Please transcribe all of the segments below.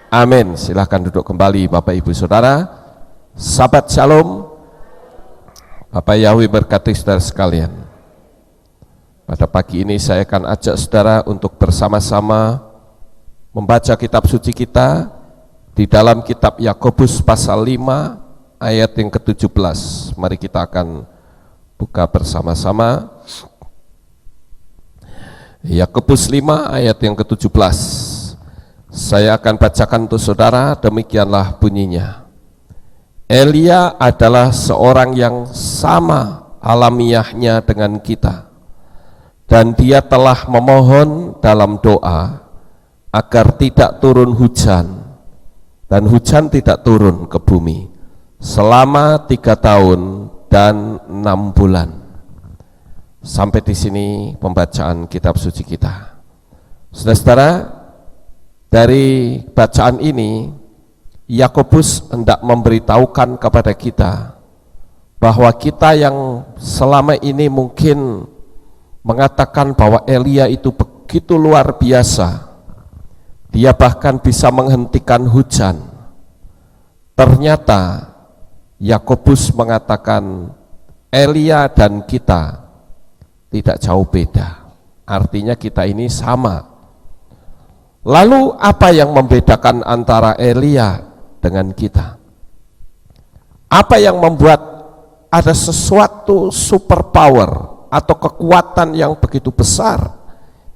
Amin. Silahkan duduk kembali Bapak Ibu Saudara. Sahabat Shalom, Bapak Yahweh berkati saudara sekalian. Pada pagi ini saya akan ajak saudara untuk bersama-sama membaca kitab suci kita di dalam kitab Yakobus pasal 5 ayat yang ke-17. Mari kita akan buka bersama-sama. Yakobus 5 ayat yang ke-17. Saya akan bacakan untuk saudara, demikianlah bunyinya. Elia adalah seorang yang sama alamiahnya dengan kita, dan dia telah memohon dalam doa agar tidak turun hujan, dan hujan tidak turun ke bumi selama 3 tahun dan 6 bulan. Sampai di sini pembacaan kitab suci kita. Saudara-saudara, dari bacaan ini Yakobus hendak memberitahukan kepada kita bahwa kita yang selama ini mungkin mengatakan bahwa Elia itu begitu luar biasa, dia bahkan bisa menghentikan hujan. Ternyata Yakobus mengatakan Elia dan kita tidak jauh beda, artinya kita ini sama. Lalu apa yang membedakan antara Elia dengan kita? Apa yang membuat ada sesuatu superpower atau kekuatan yang begitu besar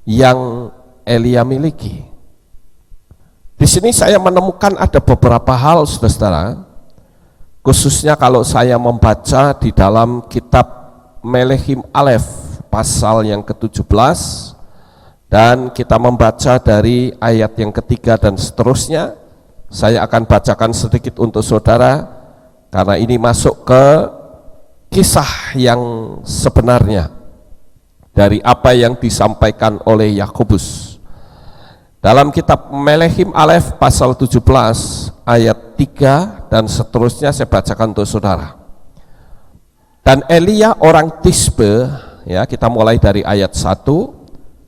yang Elia miliki? Di sini saya menemukan ada beberapa hal, saudara-saudara, khususnya kalau saya membaca di dalam kitab Melehim Aleph pasal yang ke-17, dan kita membaca dari ayat yang ketiga dan seterusnya. Saya akan bacakan sedikit untuk saudara, karena ini masuk ke kisah yang sebenarnya dari apa yang disampaikan oleh Yakobus. Dalam kitab Melehim Aleph pasal 17 ayat 3 dan seterusnya saya bacakan untuk saudara. Dan Elia orang Tisbe, ya, kita mulai dari ayat 1.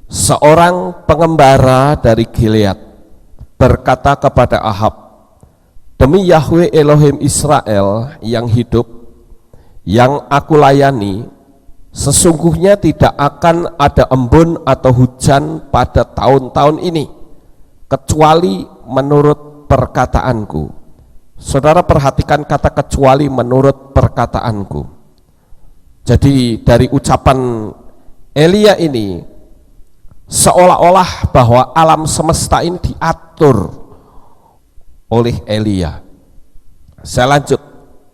Seorang pengembara dari Gilead berkata kepada Ahab, demi Yahweh Elohim Israel yang hidup, yang aku layani, sesungguhnya tidak akan ada embun atau hujan pada tahun-tahun ini, kecuali menurut perkataanku. Saudara perhatikan kata kecuali menurut perkataanku. Jadi dari ucapan Elia ini seolah-olah bahwa alam semesta ini diatur oleh Elia. Saya lanjut.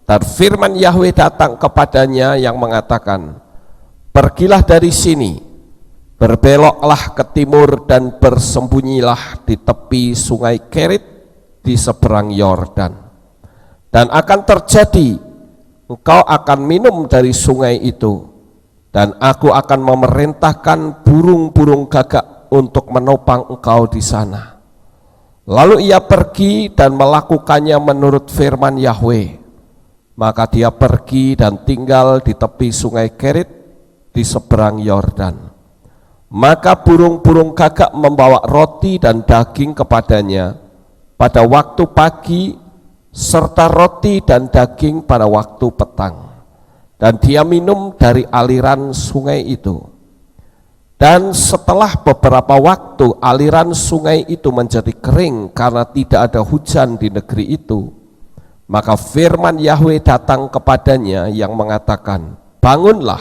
Dan firman Yahweh datang kepadanya yang mengatakan, pergilah dari sini, berbeloklah ke timur dan bersembunyilah di tepi sungai Kerit di seberang Yordan. Dan akan terjadi, engkau akan minum dari sungai itu, dan aku akan memerintahkan burung-burung gagak untuk menopang engkau di sana. Lalu ia pergi dan melakukannya menurut firman Yahweh. Maka dia pergi dan tinggal di tepi sungai Kerit di seberang Yordan. Maka burung-burung gagak membawa roti dan daging kepadanya pada waktu pagi, serta roti dan daging pada waktu petang. Dan dia minum dari aliran sungai itu. Dan setelah beberapa waktu aliran sungai itu menjadi kering karena tidak ada hujan di negeri itu. Maka firman Yahweh datang kepadanya yang mengatakan, bangunlah,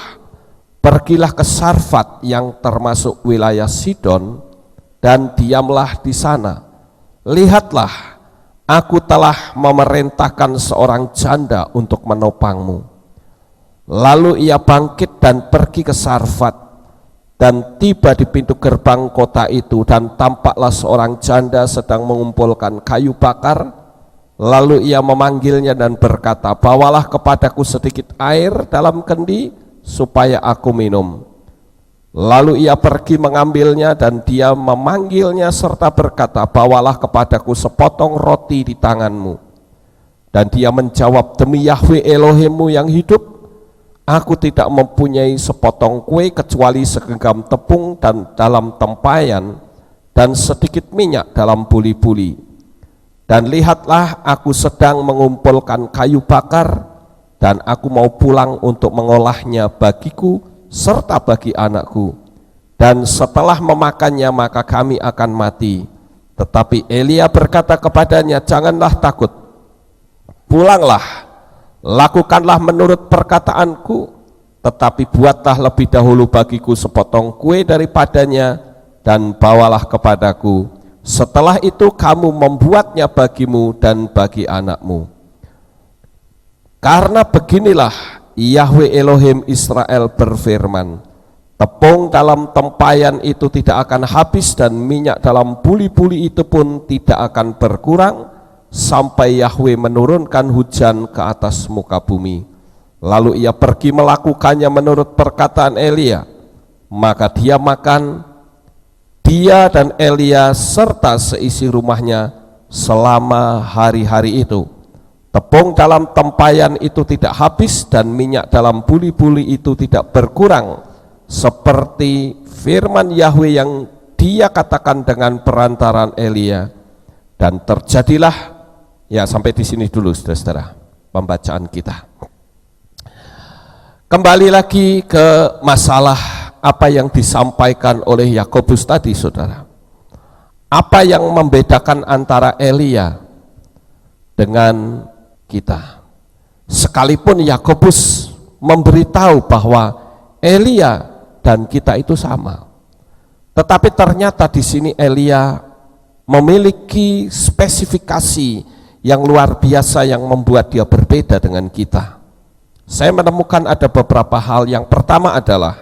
pergilah ke Sarfat yang termasuk wilayah Sidon, dan diamlah di sana. Lihatlah, aku telah memerintahkan seorang janda untuk menopangmu. Lalu ia bangkit dan pergi ke Sarfat, dan tiba di pintu gerbang kota itu, dan tampaklah seorang janda sedang mengumpulkan kayu bakar. Lalu ia memanggilnya dan berkata, bawalah kepadaku sedikit air dalam kendi supaya aku minum. Lalu ia pergi mengambilnya, dan dia memanggilnya serta berkata, bawalah kepadaku sepotong roti di tanganmu. Dan dia menjawab, demi Yahweh Elohimmu yang hidup, aku tidak mempunyai sepotong kue kecuali segenggam tepung dan dalam tempayan, dan sedikit minyak dalam buli-buli. Dan lihatlah, aku sedang mengumpulkan kayu bakar, dan aku mau pulang untuk mengolahnya bagiku serta bagi anakku. Dan setelah memakannya maka kami akan mati. Tetapi Elia berkata kepadanya, janganlah takut, pulanglah, lakukanlah menurut perkataanku, tetapi buatlah lebih dahulu bagiku sepotong kue daripadanya, dan bawalah kepadaku. Setelah itu kamu membuatnya bagimu dan bagi anakmu. Karena beginilah Yahweh Elohim Israel berfirman, tepung dalam tempayan itu tidak akan habis, dan minyak dalam buli-buli itu pun tidak akan berkurang, sampai Yahweh menurunkan hujan ke atas muka bumi. Lalu ia pergi melakukannya menurut perkataan Elia. Maka dia makan, dia dan Elia serta seisi rumahnya selama hari-hari itu. Tepung dalam tempayan itu tidak habis, dan minyak dalam buli-buli itu tidak berkurang, seperti firman Yahweh yang dia katakan dengan perantaran Elia. Dan terjadilah, ya sampai di sini dulu saudara-saudara pembacaan kita. Kembali lagi ke masalah apa yang disampaikan oleh Yakobus tadi, saudara. Apa yang membedakan antara Elia dengan kita? Sekalipun Yakobus memberitahu bahwa Elia dan kita itu sama, tetapi ternyata di sini Elia memiliki spesifikasi yang luar biasa yang membuat dia berbeda dengan kita. Saya menemukan ada beberapa hal. Yang pertama adalah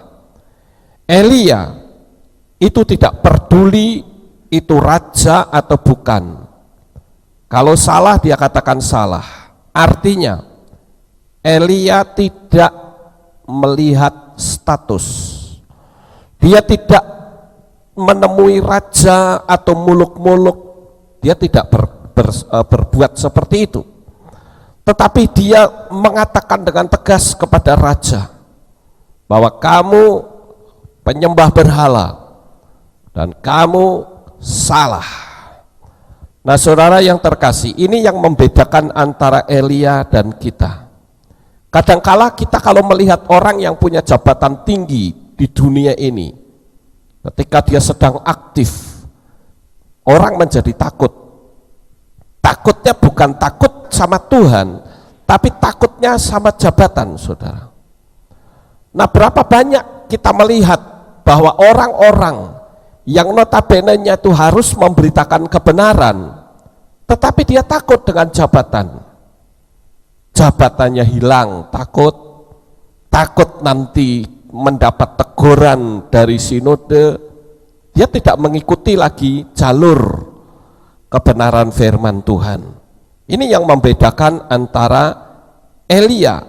Elia itu tidak peduli itu raja atau bukan. Kalau salah dia katakan salah. Artinya Elia tidak melihat status. Dia tidak menemui raja atau muluk-muluk. Dia tidak berbuat seperti itu. Tetapi dia mengatakan dengan tegas kepada raja bahwa kamu penyembah berhala dan kamu salah. Nah, saudara yang terkasih, ini yang membedakan antara Elia dan kita. Kadangkala kita kalau melihat orang yang punya jabatan tinggi di dunia ini, ketika dia sedang aktif, orang menjadi takut. Takutnya bukan takut sama Tuhan, tapi takutnya sama jabatan, saudara. Nah, berapa banyak kita melihat bahwa orang-orang yang notabene-nya itu harus memberitakan kebenaran, tetapi dia takut dengan jabatan. Jabatannya hilang, takut nanti mendapat teguran dari sinode, dia tidak mengikuti lagi jalur kebenaran firman Tuhan. Ini yang membedakan antara Elia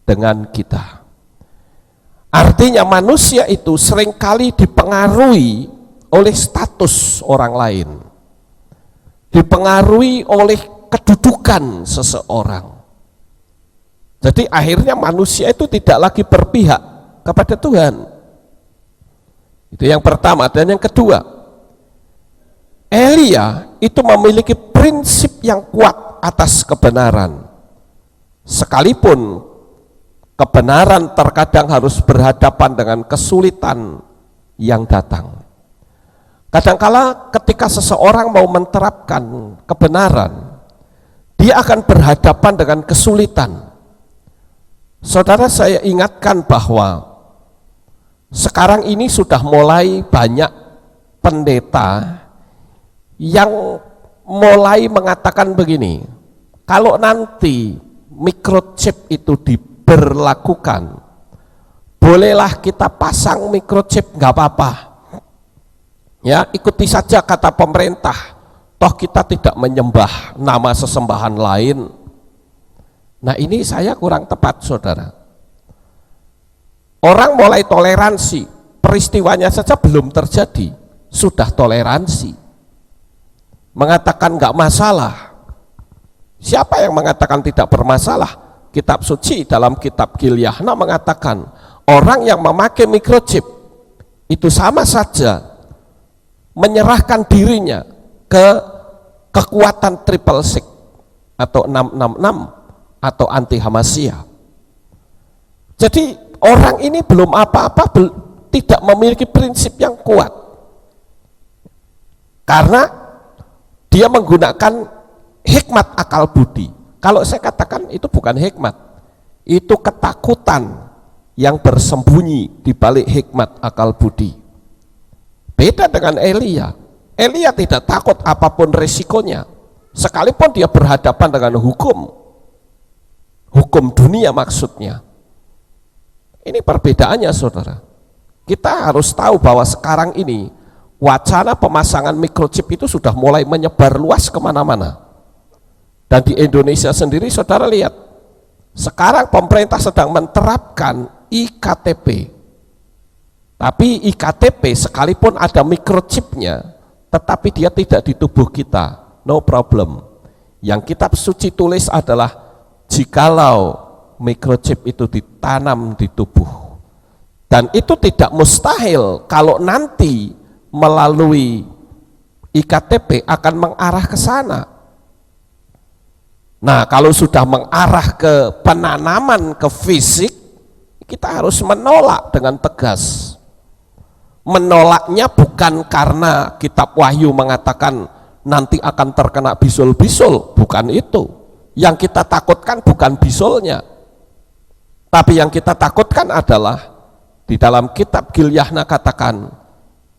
dengan kita. Artinya manusia itu seringkali dipengaruhi oleh status orang lain, dipengaruhi oleh kedudukan seseorang. Jadi akhirnya manusia itu tidak lagi berpihak kepada Tuhan. Itu yang pertama. Dan yang kedua, Elia itu memiliki prinsip yang kuat atas kebenaran. Sekalipun kebenaran terkadang harus berhadapan dengan kesulitan yang datang. Kadangkala ketika seseorang mau menerapkan kebenaran, dia akan berhadapan dengan kesulitan. Saudara, saya ingatkan bahwa sekarang ini sudah mulai banyak pendeta yang mulai mengatakan begini, kalau nanti microchip itu diberlakukan, bolehlah kita pasang microchip, nggak apa-apa. Ya, ikuti saja kata pemerintah, toh kita tidak menyembah nama sesembahan lain. Nah, ini saya kurang tepat, saudara. Orang mulai toleransi, peristiwanya saja belum terjadi, sudah toleransi. Mengatakan nggak masalah. Siapa yang mengatakan tidak bermasalah? Kitab suci dalam kitab Gilyahna mengatakan orang yang memakai microchip itu sama saja menyerahkan dirinya ke kekuatan triple six atau 666 atau anti Hamasiyah. Jadi orang ini belum apa-apa, tidak memiliki prinsip yang kuat, karena dia menggunakan hikmat akal budi. Kalau saya katakan itu bukan hikmat, itu ketakutan yang bersembunyi di balik hikmat akal budi. Beda dengan Elia. Elia tidak takut apapun resikonya, sekalipun dia berhadapan dengan hukum dunia maksudnya. Ini perbedaannya, saudara. Kita harus tahu bahwa sekarang ini wacana pemasangan microchip itu sudah mulai menyebar luas kemana-mana. Dan di Indonesia sendiri, saudara lihat, sekarang pemerintah sedang menerapkan IKTP. Tapi IKTP sekalipun ada microchipnya, tetapi dia tidak di tubuh kita, no problem. Yang kitab suci tulis adalah jikalau microchip itu ditanam di tubuh, dan itu tidak mustahil kalau nanti melalui IKTP akan mengarah ke sana. Nah, kalau sudah mengarah ke penanaman, ke fisik, kita harus menolak dengan tegas. Menolaknya bukan karena kitab Wahyu mengatakan nanti akan terkena bisul-bisul, bukan itu. Yang kita takutkan bukan bisulnya, tapi yang kita takutkan adalah di dalam kitab Gilyahna katakan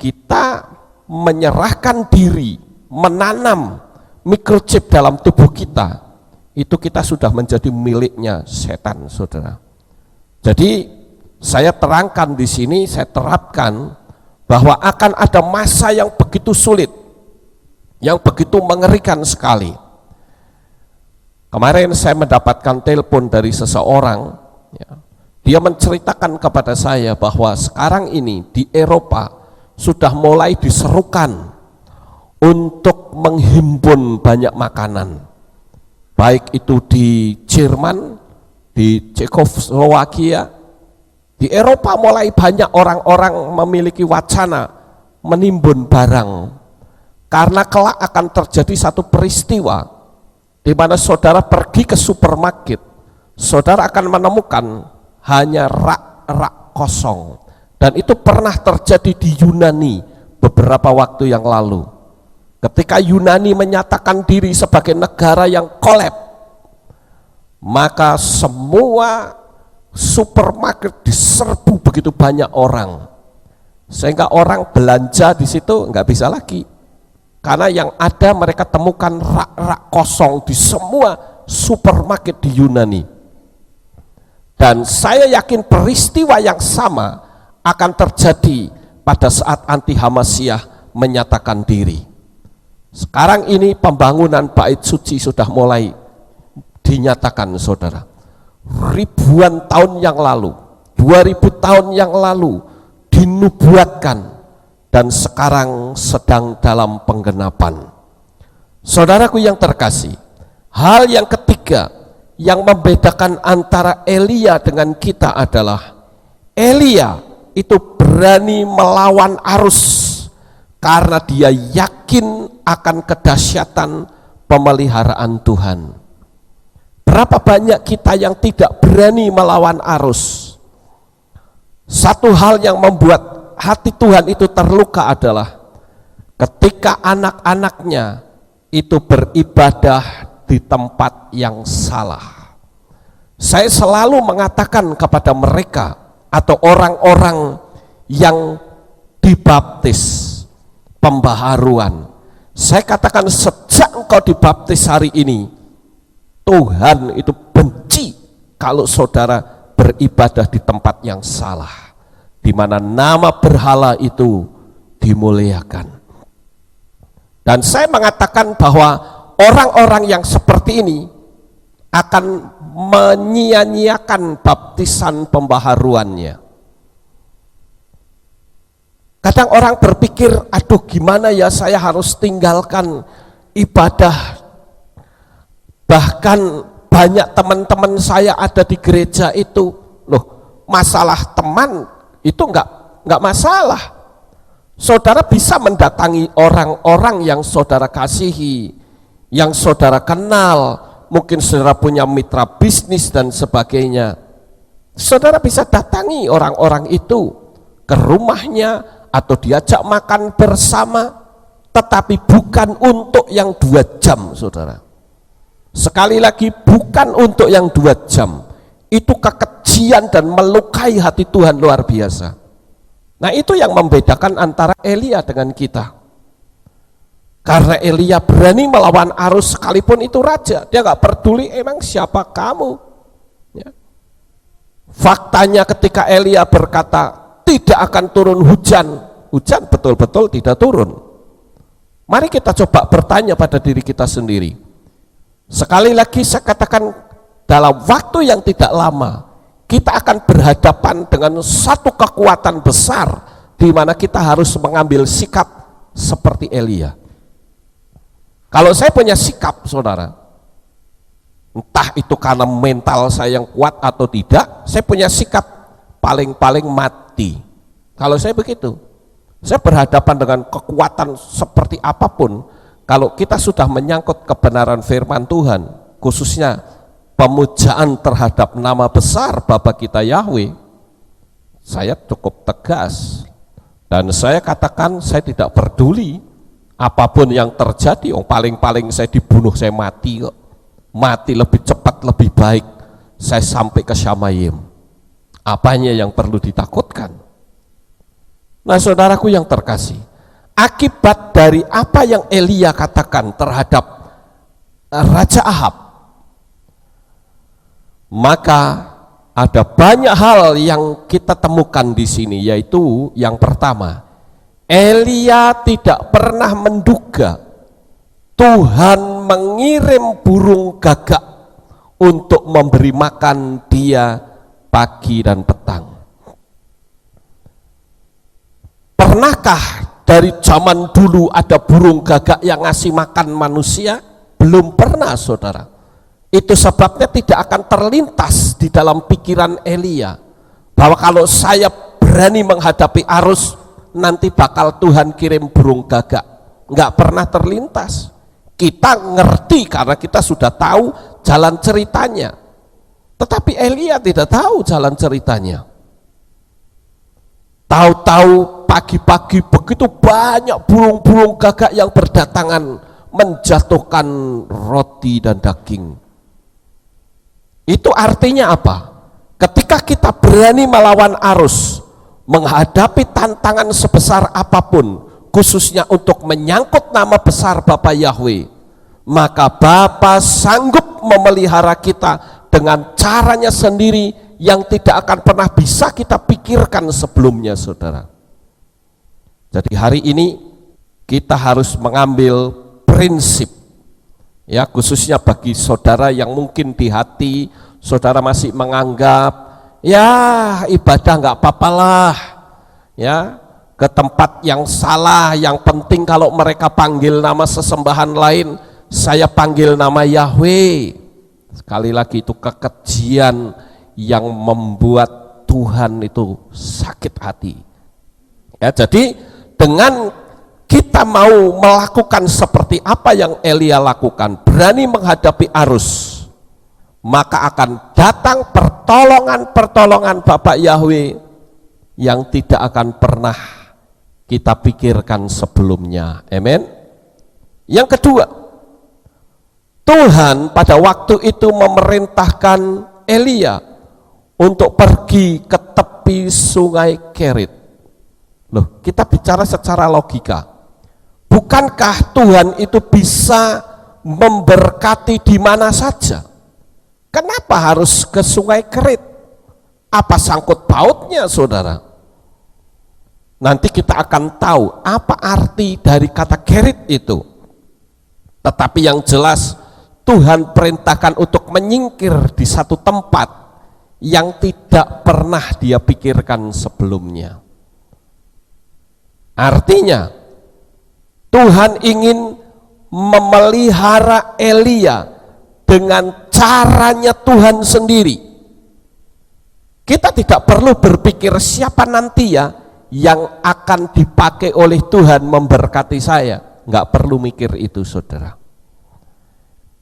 kita menyerahkan diri, menanam microchip dalam tubuh kita, itu kita sudah menjadi miliknya setan, saudara. Jadi saya terangkan di sini, saya terapkan bahwa akan ada masa yang begitu sulit, yang begitu mengerikan sekali. Kemarin saya mendapatkan telepon dari seseorang, ya, dia menceritakan kepada saya bahwa sekarang ini di Eropa sudah mulai diserukan untuk menghimpun banyak makanan, baik itu di Jerman, di Cekoslowakia, di Eropa mulai banyak orang-orang memiliki wacana menimbun barang, karena kelak akan terjadi satu peristiwa di mana saudara pergi ke supermarket, saudara akan menemukan hanya rak-rak kosong. Dan itu pernah terjadi di Yunani beberapa waktu yang lalu. Ketika Yunani menyatakan diri sebagai negara yang kolab, maka semua supermarket diserbu begitu banyak orang, sehingga orang belanja di situ nggak bisa lagi, karena yang ada mereka temukan rak-rak kosong di semua supermarket di Yunani. Dan saya yakin peristiwa yang sama akan terjadi pada saat anti Hamasiyah menyatakan diri. Sekarang ini pembangunan bait suci sudah mulai dinyatakan, saudara. Ribuan tahun yang lalu, 2000 tahun yang lalu dinubuatkan, dan sekarang sedang dalam penggenapan. Saudaraku yang terkasih, hal yang ketiga yang membedakan antara Elia dengan kita adalah Elia itu berani melawan arus karena dia yakin akan kedahsyatan pemeliharaan Tuhan. Berapa banyak kita yang tidak berani melawan arus? Satu hal yang membuat hati Tuhan itu terluka adalah ketika anak-anaknya itu beribadah di tempat yang salah. Saya selalu mengatakan kepada mereka atau orang-orang yang dibaptis pembaharuan, saya katakan sejak engkau dibaptis hari ini, Tuhan itu benci kalau saudara beribadah di tempat yang salah, di mana nama berhala itu dimuliakan. Dan saya mengatakan bahwa orang-orang yang seperti ini akan menyia-nyiakan baptisan pembaharuannya. Kadang orang berpikir, aduh gimana ya saya harus tinggalkan ibadah. Bahkan banyak teman-teman saya ada di gereja itu. Loh, masalah teman itu enggak masalah. Saudara bisa mendatangi orang-orang yang saudara kasihi, yang saudara kenal, mungkin saudara punya mitra bisnis dan sebagainya. Saudara bisa datangi orang-orang itu ke rumahnya atau diajak makan bersama, tetapi bukan untuk yang 2 jam, saudara. Sekali lagi, bukan untuk yang 2 jam. Itu kekejian dan melukai hati Tuhan luar biasa. Nah, itu yang membedakan antara Elia dengan kita. Karena Elia berani melawan arus sekalipun itu raja, dia nggak peduli emang siapa kamu. Ya. Faktanya ketika Elia berkata tidak akan turun hujan, hujan betul-betul tidak turun. Mari kita coba bertanya pada diri kita sendiri. Sekali lagi saya katakan, dalam waktu yang tidak lama kita akan berhadapan dengan satu kekuatan besar di mana kita harus mengambil sikap seperti Elia. Kalau saya punya sikap, saudara, entah itu karena mental saya yang kuat atau tidak, saya punya sikap paling-paling mati. Kalau saya begitu, saya berhadapan dengan kekuatan seperti apapun, kalau kita sudah menyangkut kebenaran firman Tuhan, khususnya pemujaan terhadap nama besar Bapa kita Yahweh, saya cukup tegas dan saya katakan saya tidak peduli apapun yang terjadi. Paling-paling saya dibunuh, saya mati kok, mati lebih cepat lebih baik, saya sampai ke Syamayim. Apanya yang perlu ditakutkan? Nah, saudaraku yang terkasih, akibat dari apa yang Elia katakan terhadap Raja Ahab, maka ada banyak hal yang kita temukan di sini, yaitu yang pertama, Elia tidak pernah menduga Tuhan mengirim burung gagak untuk memberi makan dia pagi dan petang. Pernahkah dari zaman dulu ada burung gagak yang ngasih makan manusia? Belum pernah, saudara. Itu sebabnya tidak akan terlintas di dalam pikiran Elia bahwa kalau saya berani menghadapi arus, nanti bakal Tuhan kirim burung gagak. Nggak pernah terlintas. Kita ngerti karena kita sudah tahu jalan ceritanya, tetapi Elia tidak tahu jalan ceritanya. Tahu-tahu pagi-pagi begitu banyak burung-burung gagak yang berdatangan menjatuhkan roti dan daging. Itu artinya apa? Ketika kita berani melawan arus, menghadapi tantangan sebesar apapun, khususnya untuk menyangkut nama besar Bapa Yahweh, maka Bapa sanggup memelihara kita dengan caranya sendiri yang tidak akan pernah bisa kita pikirkan sebelumnya, saudara. Jadi hari ini kita harus mengambil prinsip, ya, khususnya bagi saudara yang mungkin di hati saudara masih menganggap ya ibadah nggak apa-apalah, ya, ke tempat yang salah, yang penting kalau mereka panggil nama sesembahan lain, saya panggil nama Yahweh. Sekali lagi itu kekejian yang membuat Tuhan itu sakit hati. Ya, jadi dengan kita mau melakukan seperti apa yang Elia lakukan, berani menghadapi arus, maka akan datang pertolongan-pertolongan Bapak Yahweh yang tidak akan pernah kita pikirkan sebelumnya. Amin. Yang kedua, Tuhan pada waktu itu memerintahkan Elia untuk pergi ke tepi sungai Kerit. Loh, kita bicara secara logika. Bukankah Tuhan itu bisa memberkati di mana saja? Kenapa harus ke sungai Kerit? Apa sangkut pautnya, saudara? Nanti kita akan tahu apa arti dari kata Kerit itu. Tetapi yang jelas Tuhan perintahkan untuk menyingkir di satu tempat yang tidak pernah dia pikirkan sebelumnya. Artinya Tuhan ingin memelihara Elia dengan caranya Tuhan sendiri. Kita tidak perlu berpikir siapa nanti ya yang akan dipakai oleh Tuhan memberkati saya. Nggak perlu mikir itu, saudara.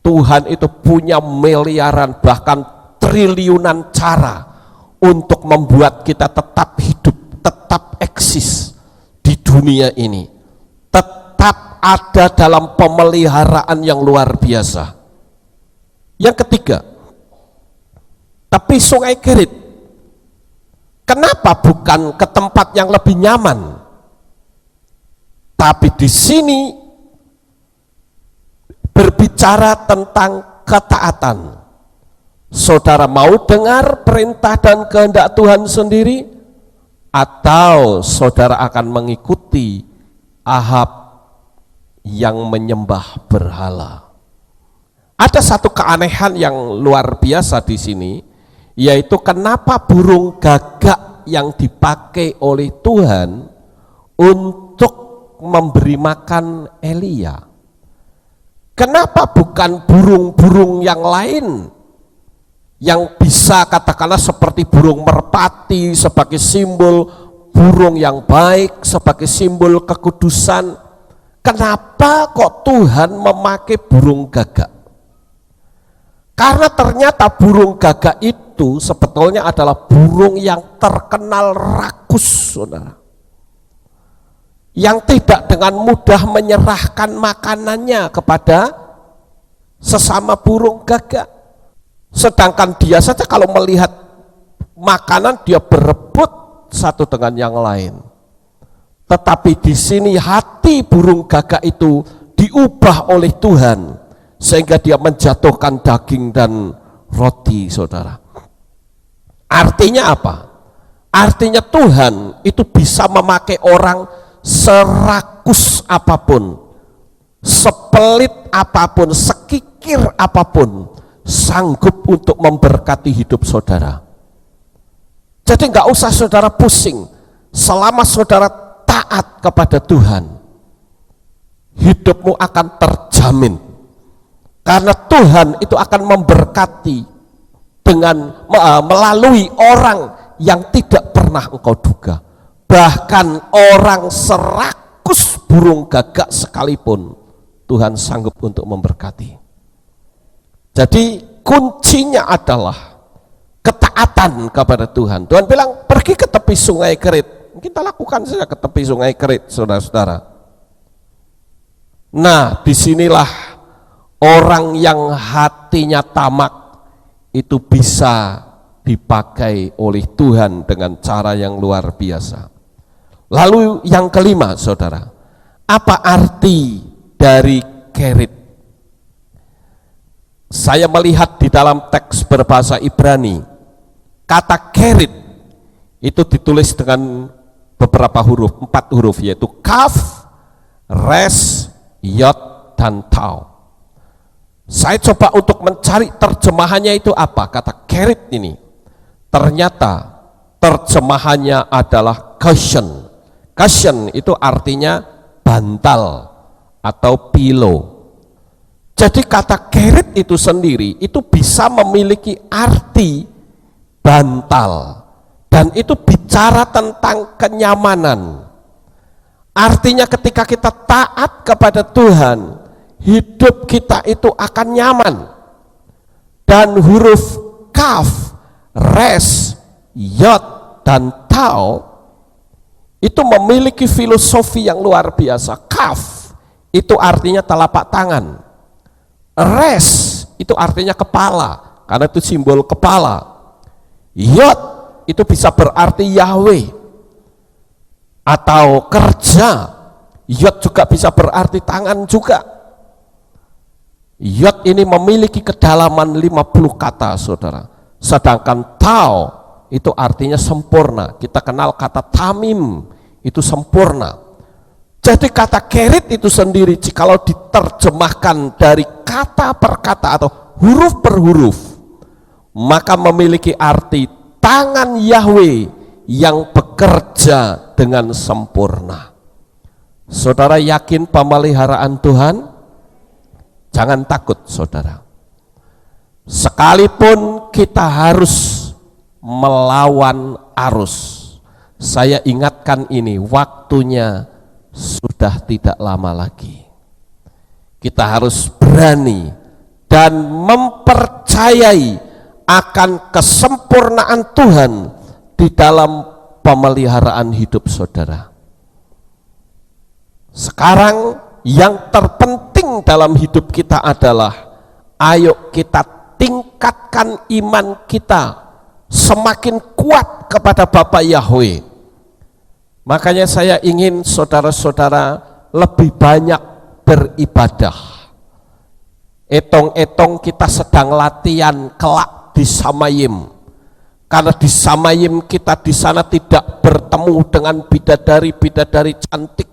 Tuhan itu punya miliaran bahkan triliunan cara untuk membuat kita tetap hidup, tetap eksis di dunia ini, tetap ada dalam pemeliharaan yang luar biasa. Yang ketiga, tepi Sungai Kerit, kenapa bukan ke tempat yang lebih nyaman? Tapi di sini berbicara tentang ketaatan. Saudara mau dengar perintah dan kehendak Tuhan sendiri, atau saudara akan mengikuti Ahab yang menyembah berhala? Ada satu keanehan yang luar biasa di sini, yaitu kenapa burung gagak yang dipakai oleh Tuhan untuk memberi makan Elia, kenapa bukan burung-burung yang lain yang bisa katakanlah seperti burung merpati sebagai simbol burung yang baik, sebagai simbol kekudusan? Kenapa kok Tuhan memakai burung gagak? Karena ternyata burung gagak itu sebetulnya adalah burung yang terkenal rakus, saudara, yang tidak dengan mudah menyerahkan makanannya kepada sesama burung gagak. Sedangkan dia saja kalau melihat makanan dia berebut satu dengan yang lain. Tetapi di sini hati burung gagak itu diubah oleh Tuhan sehingga dia menjatuhkan daging dan roti, saudara. Artinya apa? Artinya Tuhan itu bisa memakai orang serakus apapun, sepelit apapun, sekikir apapun, sanggup untuk memberkati hidup saudara. Jadi nggak usah saudara pusing, selama saudara taat kepada Tuhan, hidupmu akan terjamin. Karena Tuhan itu akan memberkati dengan melalui orang yang tidak pernah engkau duga. Bahkan orang serakus burung gagak sekalipun Tuhan sanggup untuk memberkati. Jadi kuncinya adalah ketaatan kepada Tuhan. Tuhan bilang pergi ke tepi Sungai Kerit, kita lakukan saja ke tepi Sungai Kerit, saudara-saudara. Nah, disinilah orang yang hatinya tamak itu bisa dipakai oleh Tuhan dengan cara yang luar biasa. Lalu yang kelima, saudara, apa arti dari kerit? Saya melihat di dalam teks berbahasa Ibrani, kata kerit itu ditulis dengan beberapa huruf, 4 huruf, yaitu kaf, res, yod, dan tau. Saya coba untuk mencari terjemahannya itu apa, kata kerit ini. Ternyata terjemahannya adalah cushion. Cushion itu artinya bantal atau pillow. Jadi kata kerit itu sendiri itu bisa memiliki arti bantal, dan itu bicara tentang kenyamanan. Artinya ketika kita taat kepada Tuhan, hidup kita itu akan nyaman. Dan huruf kaf, res, yod, dan tau itu memiliki filosofi yang luar biasa. Kaf itu artinya telapak tangan, res itu artinya kepala, karena itu simbol kepala. Yod itu bisa berarti Yahweh atau kerja. Yod juga bisa berarti tangan juga. Yod ini memiliki kedalaman 50 kata, saudara. Sedangkan tau itu artinya sempurna. Kita kenal kata tamim, itu sempurna. Jadi kata kerit itu sendiri jikalau diterjemahkan dari kata per kata atau huruf per huruf, maka memiliki arti tangan Yahweh yang bekerja dengan sempurna. Saudara yakin pemeliharaan Tuhan? Jangan takut, saudara. Sekalipun kita harus melawan arus, saya ingatkan ini, waktunya sudah tidak lama lagi. Kita harus berani dan mempercayai akan kesempurnaan Tuhan di dalam pemeliharaan hidup saudara. Sekarang yang terpenting dalam hidup kita adalah ayo kita tingkatkan iman kita semakin kuat kepada Bapa Yahweh. Makanya saya ingin saudara-saudara lebih banyak beribadah. Etong-etong kita sedang latihan kelak di Samayim. Karena di Samayim kita di sana tidak bertemu dengan bidadari-bidadari cantik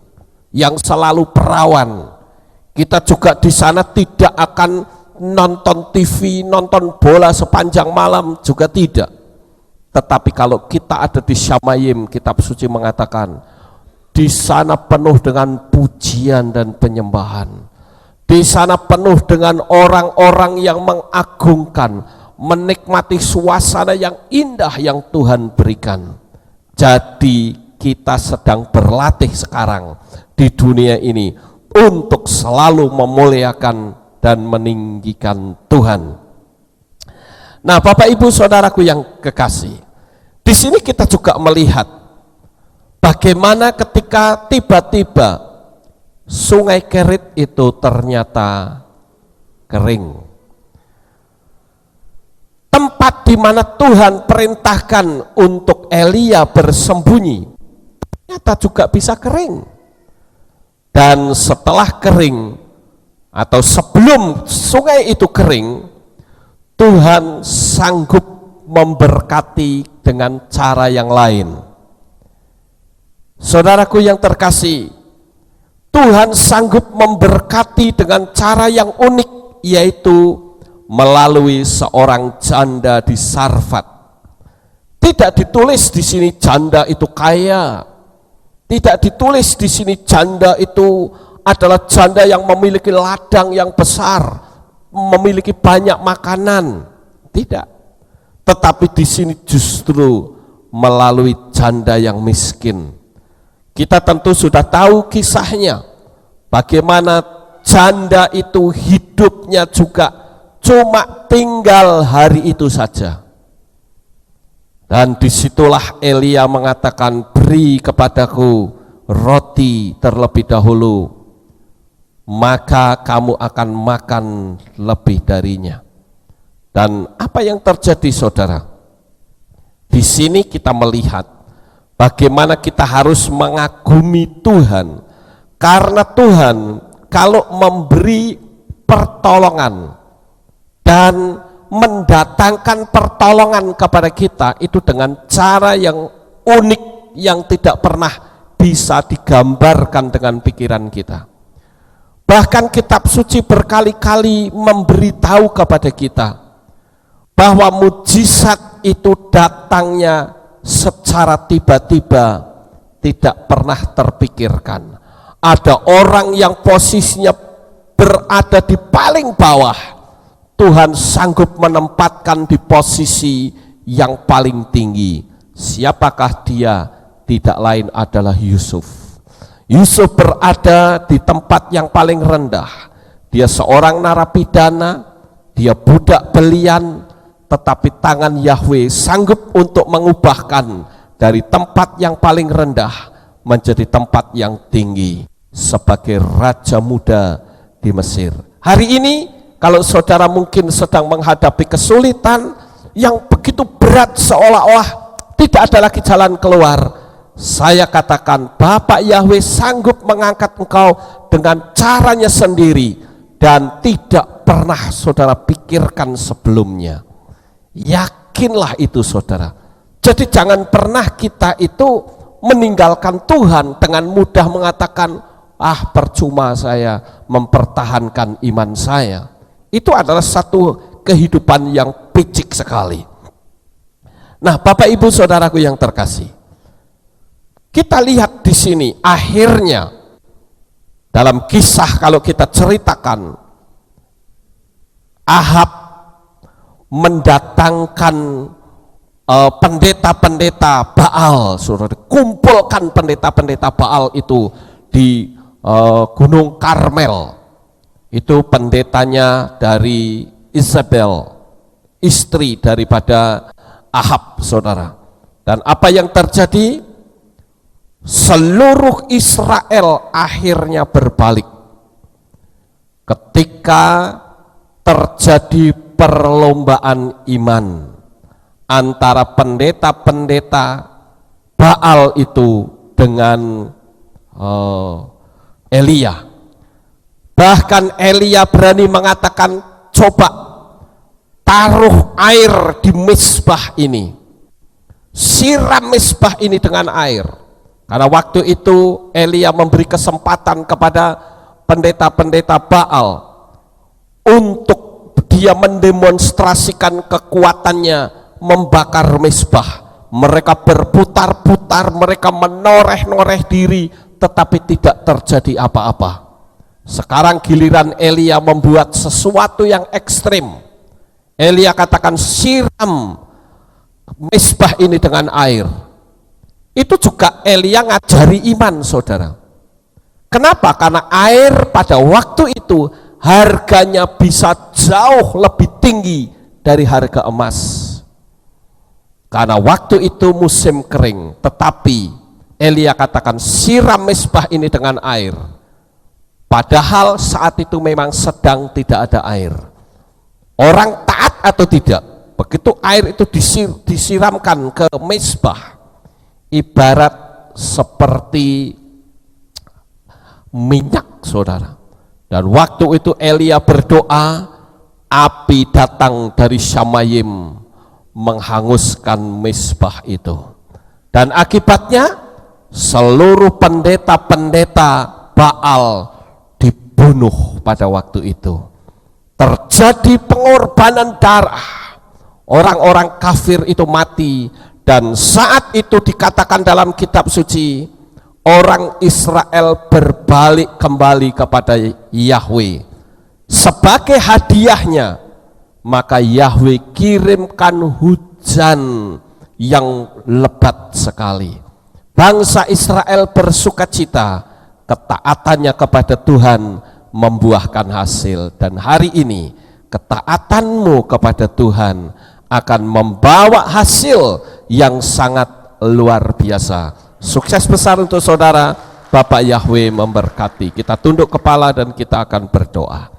yang selalu perawan. Kita juga di sana tidak akan nonton TV, nonton bola sepanjang malam, juga tidak. Tetapi kalau kita ada di Samayim, kitab suci mengatakan di sana penuh dengan pujian dan penyembahan. Di sana penuh dengan orang-orang yang mengagungkan, menikmati suasana yang indah yang Tuhan berikan. Jadi kita sedang berlatih sekarang di dunia ini untuk selalu memuliakan dan meninggikan Tuhan. Nah, Bapak Ibu Saudaraku yang kekasih, di sini kita juga melihat bagaimana ketika tiba-tiba Sungai Kerit itu ternyata kering. Tempat di mana Tuhan perintahkan untuk Elia bersembunyi ternyata juga bisa kering. Dan setelah kering atau sebelum sungai itu kering, Tuhan sanggup memberkati dengan cara yang lain. Saudaraku yang terkasih, Tuhan sanggup memberkati dengan cara yang unik, yaitu melalui seorang janda di Sarfat. Tidak ditulis di sini janda itu kaya, tidak ditulis di sini janda itu adalah janda yang memiliki ladang yang besar, memiliki banyak makanan. Tidak. Tetapi di sini justru melalui janda yang miskin. Kita tentu sudah tahu kisahnya, bagaimana janda itu hidupnya juga cuma tinggal hari itu saja. Dan disitulah Elia mengatakan, beri kepadaku roti terlebih dahulu, maka kamu akan makan lebih darinya. Dan apa yang terjadi saudara? Di sini kita melihat bagaimana kita harus mengagumi Tuhan, karena Tuhan kalau memberi pertolongan dan mendatangkan pertolongan kepada kita itu dengan cara yang unik, yang tidak pernah bisa digambarkan dengan pikiran kita. Bahkan kitab suci berkali-kali memberitahu kepada kita bahwa mujizat itu datangnya secara tiba-tiba, tidak pernah terpikirkan. Ada orang yang posisinya berada di paling bawah, Tuhan sanggup menempatkan di posisi yang paling tinggi. Siapakah dia? Tidak lain adalah Yusuf. Yusuf berada di tempat yang paling rendah. Dia seorang narapidana, dia budak belian, tetapi tangan Yahweh sanggup untuk mengubahkan dari tempat yang paling rendah menjadi tempat yang tinggi sebagai raja muda di Mesir. Hari ini kalau saudara mungkin sedang menghadapi kesulitan yang begitu berat, seolah-olah tidak ada lagi jalan keluar, saya katakan Bapak Yahweh sanggup mengangkat engkau dengan caranya sendiri dan tidak pernah saudara pikirkan sebelumnya. Yakinlah itu saudara. Jadi jangan pernah kita itu meninggalkan Tuhan dengan mudah mengatakan, ah percuma saya mempertahankan iman saya. Itu adalah satu kehidupan yang picik sekali. Nah, Bapak Ibu Saudaraku yang terkasih, kita lihat di sini akhirnya dalam kisah kalau kita ceritakan, Ahab mendatangkan pendeta-pendeta Baal, saudara, kumpulkan pendeta-pendeta Baal itu di Gunung Karmel. Itu pendetanya dari Isabel, istri daripada Ahab, saudara. Dan apa yang terjadi? Seluruh Israel akhirnya berbalik ketika terjadi perlombaan iman antara pendeta-pendeta Baal itu dengan Elia. Bahkan Elia berani mengatakan, coba taruh air di mezbah ini, siram mezbah ini dengan air. Karena waktu itu Elia memberi kesempatan kepada pendeta-pendeta Baal untuk dia mendemonstrasikan kekuatannya membakar mezbah. Mereka berputar-putar, mereka menoreh-noreh diri, tetapi tidak terjadi apa-apa. Sekarang giliran Elia membuat sesuatu yang ekstrim. Elia katakan, siram mezbah ini dengan air. Itu juga Elia ngajari iman, saudara. Kenapa? Karena air pada waktu itu harganya bisa jauh lebih tinggi dari harga emas. Karena waktu itu musim kering, tetapi Elia katakan, siram mezbah ini dengan air. Padahal saat itu memang sedang tidak ada air. Orang taat atau tidak, begitu air itu disiramkan ke mezbah, ibarat seperti minyak, saudara. Dan waktu itu Elia berdoa, api datang dari Syamayim menghanguskan mezbah itu. Dan akibatnya seluruh pendeta-pendeta Baal dibunuh pada waktu itu. Terjadi pengorbanan darah, orang-orang kafir itu mati. Dan saat itu dikatakan dalam kitab suci, orang Israel berbalik kembali kepada Yahweh. Sebagai hadiahnya, maka Yahweh kirimkan hujan yang lebat sekali. Bangsa Israel bersukacita, ketaatannya kepada Tuhan membuahkan hasil. Dan hari ini ketaatanmu kepada Tuhan akan membawa hasil yang sangat luar biasa. Sukses besar untuk saudara. Bapak Yahweh memberkati. Kita tunduk kepala dan kita akan berdoa.